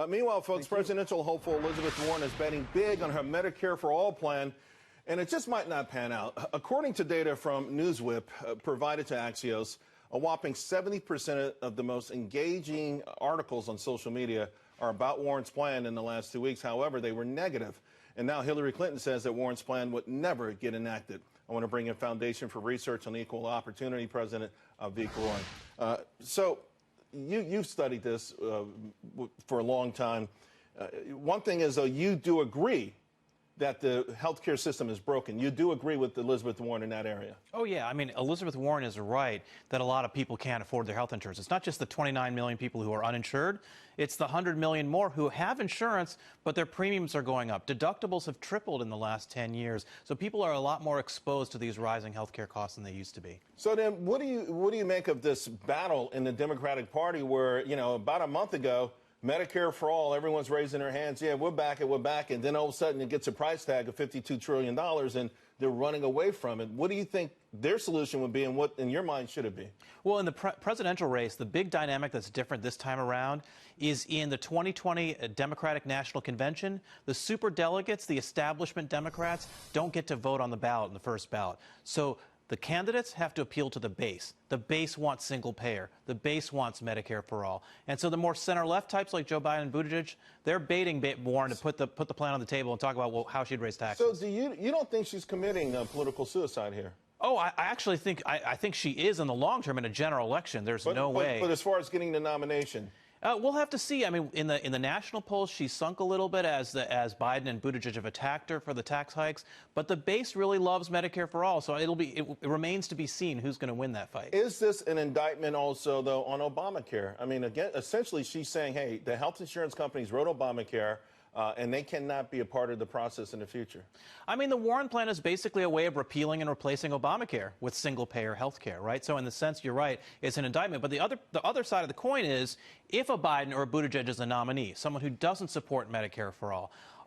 Meanwhile, folks, presidential hopeful Elizabeth Warren is betting big on her Medicare for All plan, and it just might not pan out. According to data from Newswhip provided to Axios, a whopping 70% of the most engaging articles on social media are about Warren's plan in the last 2 weeks. However, they were negative. And now Hillary Clinton says that Warren's plan would never get enacted. I want to bring in Foundation for Research on Equal Opportunity President Avik Roy. So you've studied this for a long time. One thing is, though, you do agree that the healthcare system is broken. You do agree with Elizabeth Warren in that area. Oh, yeah. I mean, Elizabeth Warren is right that a lot of people can't afford their health insurance. It's not just the 29 million people who are uninsured. It's the 100 million more who have insurance, but their premiums are going up. Deductibles have tripled in the last 10 years. So people are a lot more exposed to these rising healthcare costs than they used to be. So then what do you make of this battle in the Democratic Party where, you know, about a month ago, Medicare for all, everyone's raising their hands. Yeah, we're back. And then all of a sudden it gets a price tag of $52 trillion and they're running away from it. What do you think their solution would be, and what, in your mind, should it be? Well, in the presidential race, the big dynamic that's different this time around is in the 2020 Democratic National Convention. The superdelegates, the establishment Democrats, don't get to vote on the ballot in the first ballot. So the candidates have to appeal to the base. The base wants single payer. The base wants Medicare for all. And so the more center-left types like Joe Biden and Buttigieg, they're baiting Warren to put the plan on the table and talk about, well, how she'd raise taxes. So you don't think she's committing political suicide here? Oh, I actually think she is in the long term in a general election. There's no way. But as far as getting the nomination. We'll have to see. I mean, in the national polls, she's sunk a little bit as Biden and Buttigieg have attacked her for the tax hikes. But the base really loves Medicare for all, so it remains to be seen who's going to win that fight. Is this an indictment also, though, on Obamacare? I mean, again, essentially, she's saying, hey, the health insurance companies wrote Obamacare. And they cannot be a part of the process in the future. I mean, the Warren plan is basically a way of repealing and replacing Obamacare with single-payer health care, right? So in the sense, you're right, it's an indictment. But the other side of the coin is, if a Biden or a Buttigieg is a nominee, someone who doesn't support Medicare for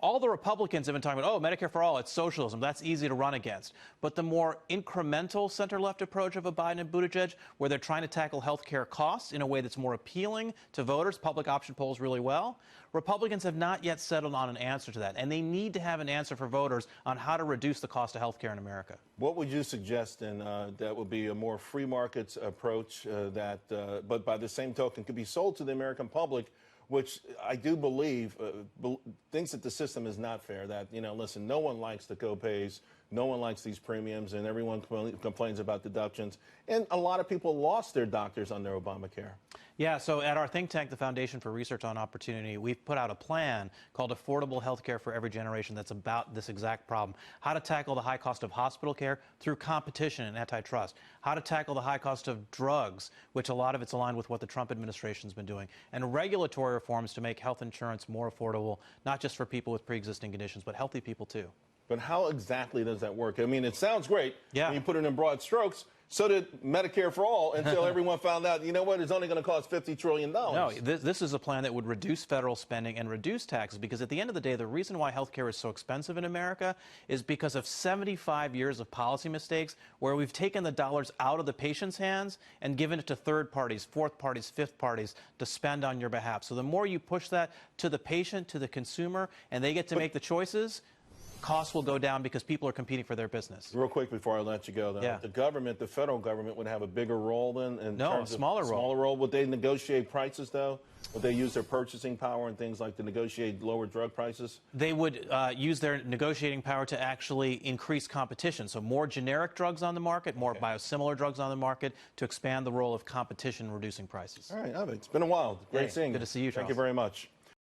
all the Republicans have been talking about, oh, Medicare for all, it's socialism. That's easy to run against. But the more incremental center-left approach of a Biden and Buttigieg, where they're trying to tackle health care costs in a way that's more appealing to voters, public option polls really well, Republicans have not yet settled on an answer to that. And they need to have an answer for voters on how to reduce the cost of health care in America. What would you suggest, then, that would be a more free markets approach but by the same token, could be sold to the American public, which I do believe thinks that the system is not fair, that, you know, listen, no one likes the co-pays, no one likes these premiums, and everyone complains about deductions. And a lot of people lost their doctors under Obamacare. Yeah, so at our think tank, the Foundation for Research on Opportunity, we've put out a plan called Affordable Health Care for Every Generation that's about this exact problem. How to tackle the high cost of hospital care through competition and antitrust. How to tackle the high cost of drugs, which a lot of it's aligned with what the Trump administration's been doing. And regulatory reforms to make health insurance more affordable, not just for people with pre-existing conditions, but healthy people too. But how exactly does that work? I mean, it sounds great when you put it in broad strokes. So did Medicare for all, until everyone found out, you know what, it's only going to cost $50 trillion. No, this is a plan that would reduce federal spending and reduce taxes, because at the end of the day, the reason why health care is so expensive in America is because of 75 years of policy mistakes where we've taken the dollars out of the patient's hands and given it to third parties, fourth parties, fifth parties to spend on your behalf. So the more you push that to the patient, to the consumer, and they get to make the choices, costs will go down because people are competing for their business. Real quick before I let you go, though, the government, the federal government, would have a bigger role then? A smaller role. Would they negotiate prices, though? Would they use their purchasing power and things like to negotiate lower drug prices? They would use their negotiating power to actually increase competition. So more generic drugs on the market, more biosimilar drugs on the market, to expand the role of competition in reducing prices. All right, Avik, it's been a while. Great seeing you. Good to see you, Charles. Thank you very much.